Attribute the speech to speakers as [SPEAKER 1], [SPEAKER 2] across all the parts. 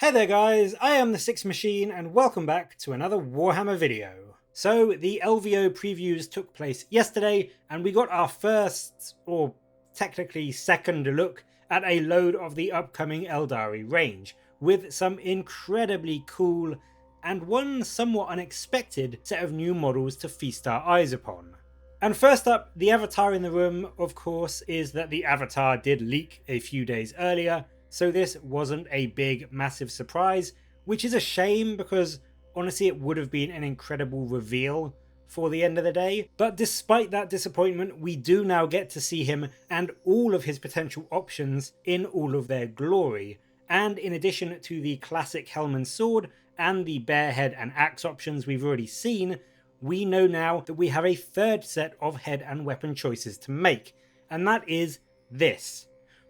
[SPEAKER 1] Hey there guys, I am the Six Machine and welcome back to another Warhammer video. So the LVO previews took place yesterday and we got our first, or technically second look at a load of the upcoming Eldari range, with some incredibly cool and one somewhat unexpected set of new models to feast our eyes upon. And first up, the avatar in the room, of course, is that the avatar did leak a few days earlier, so this wasn't a big, massive surprise, which is a shame because honestly it would have been an incredible reveal for the end of the day. But despite that disappointment, we do now get to see him and all of his potential options in all of their glory. And in addition to the classic helm and sword and the bear head and axe options we've already seen, we know now that we have a third set of head and weapon choices to make, and that is this.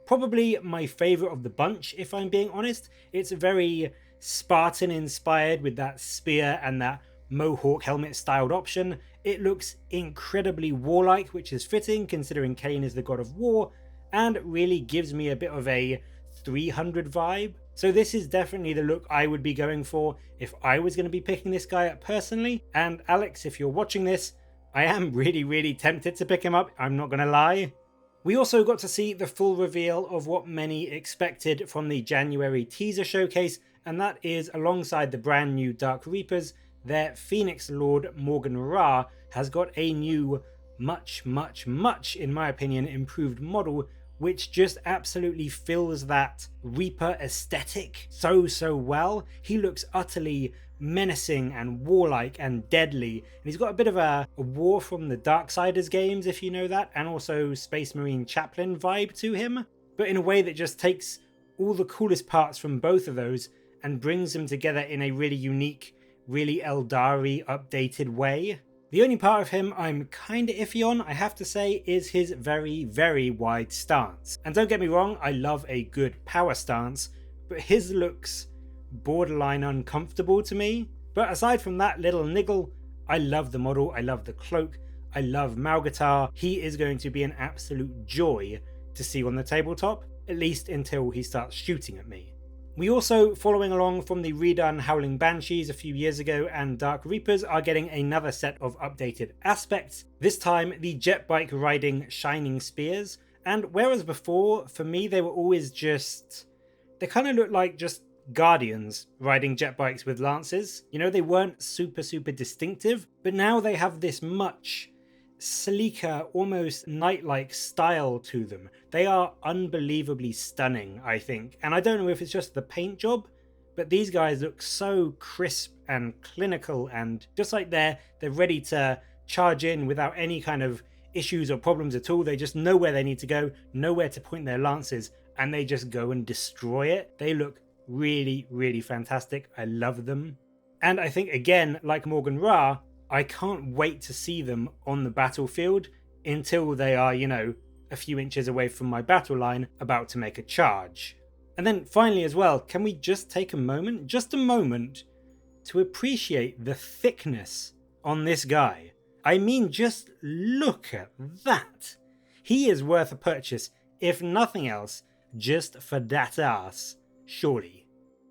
[SPEAKER 1] Probably my favourite of the bunch, if I'm being honest. It's very Spartan inspired with that spear and that mohawk helmet styled option. It looks incredibly warlike, which is fitting considering Khaine is the god of war, and really gives me a bit of a 300 vibe. So this is definitely the look I would be going for if I was going to be picking this guy up personally. And Alex, if you're watching this, I am really tempted to pick him up, I'm not going to lie. We also got to see the full reveal of what many expected from the January teaser showcase, and that is alongside the brand new Dark Reapers, their Phoenix Lord Maugan Ra has got a new, much, in my opinion, improved model, which just absolutely fills that Reaper aesthetic so well. He looks utterly menacing and warlike and deadly, and he's got a bit of a War from the Darksiders games, if you know that, and also Space Marine Chaplain vibe to him, but in a way that just takes all the coolest parts from both of those and brings them together in a really unique, really Eldari updated way. The only part of him I'm kinda iffy on, I have to say, is his very wide stance. And don't get me wrong, I love a good power stance, but his looks borderline uncomfortable to me. But aside from that little niggle, I love the model, I love the cloak, I love Maugan Ra. He is going to be an absolute joy to see on the tabletop, at least until he starts shooting at me. We also, following along from the redone Howling Banshees a few years ago and Dark Reapers, are getting another set of updated aspects, this time the jet bike riding Shining Spears. And whereas before, for me, they were always just, they kind of looked like just Guardians riding jet bikes with lances. You know, they weren't super distinctive, but now they have this much sleeker, almost knight-like style to them. They are unbelievably stunning, I think. And I don't know if it's just the paint job, but these guys look so crisp and clinical, and just like they're ready to charge in without any kind of issues or problems at all. They just know where they need to go, know where to point their lances, and they just go and destroy it. They look really fantastic. I love them. And I think, again, like Maugan Ra, I can't wait to see them on the battlefield until they are, you know, a few inches away from my battle line about to make a charge. And then finally as well, can we just take a moment, just a moment, to appreciate the thickness on this guy? I mean, just look at that. He is worth a purchase, if nothing else, just for that ass, surely.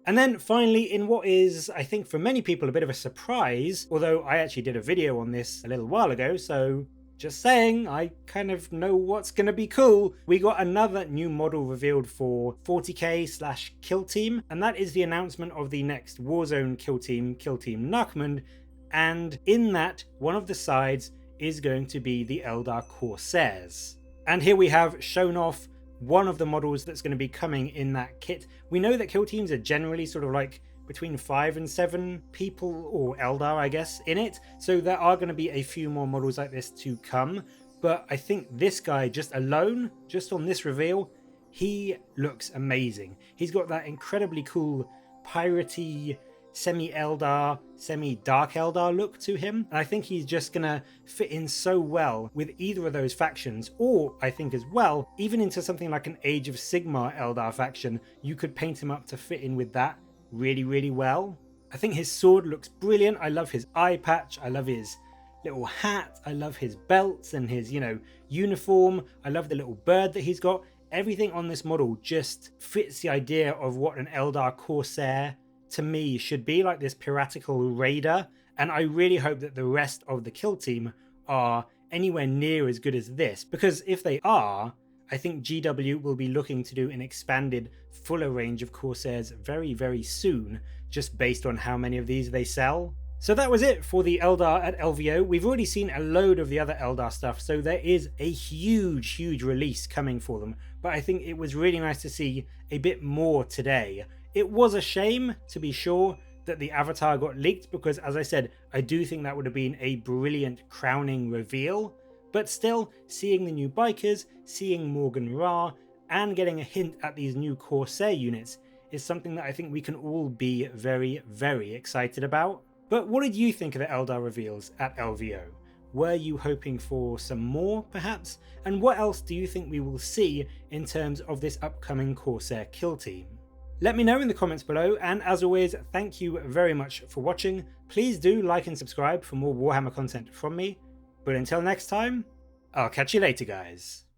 [SPEAKER 1] And then finally, in what is, I think for many people, a bit of a surprise, although I actually did a video on this a little while ago, so just saying, I kind of know what's going to be cool. We got another new model revealed for 40k/Kill Team, and that is the announcement of the next Warzone Kill Team Narkmund, and in that, one of the sides is going to be the Eldar Corsairs. And here we have shown off one of the models that's going to be coming in that kit. We know that kill teams are generally sort of like between 5 and 7 people, or Eldar I guess, in it, so there are going to be a few more models like this to come. But I think this guy just alone, just on this reveal, he looks amazing. He's got that incredibly cool piratey semi-Eldar, semi-Dark Eldar look to him, and I think he's just gonna fit in so well with either of those factions, or I think as well, even into something like an Age of Sigmar Eldar faction. You could paint him up to fit in with that really well. I think his sword looks brilliant. I love his eye patch, I love his little hat, I love his belts and his, you know, uniform. I love the little bird that he's got. everything on this model just fits the idea of what an Eldar Corsair to me should be, like this piratical raider, and I really hope that the rest of the kill team are anywhere near as good as this, because if they are, I think GW will be looking to do an expanded, fuller range of Corsairs very, very soon, just based on how many of these they sell. So that was it for the Eldar at LVO. We've already seen a load of the other Eldar stuff, so there is a huge release coming for them, but I think it was really nice to see a bit more today. It was a shame, to be sure, that the Avatar got leaked, because as I said, I do think that would have been a brilliant crowning reveal, but still, seeing the new bikers, seeing Maugan Ra, and getting a hint at these new Corsair units is something that I think we can all be very, very excited about. But what did you think of the Eldar reveals at LVO? Were you hoping for some more, perhaps? And what else do you think we will see in terms of this upcoming Corsair Kill Team? Let me know in the comments below, and as always, thank you very much for watching. Please do like and subscribe for more Warhammer content from me. But until next time, I'll catch you later, guys.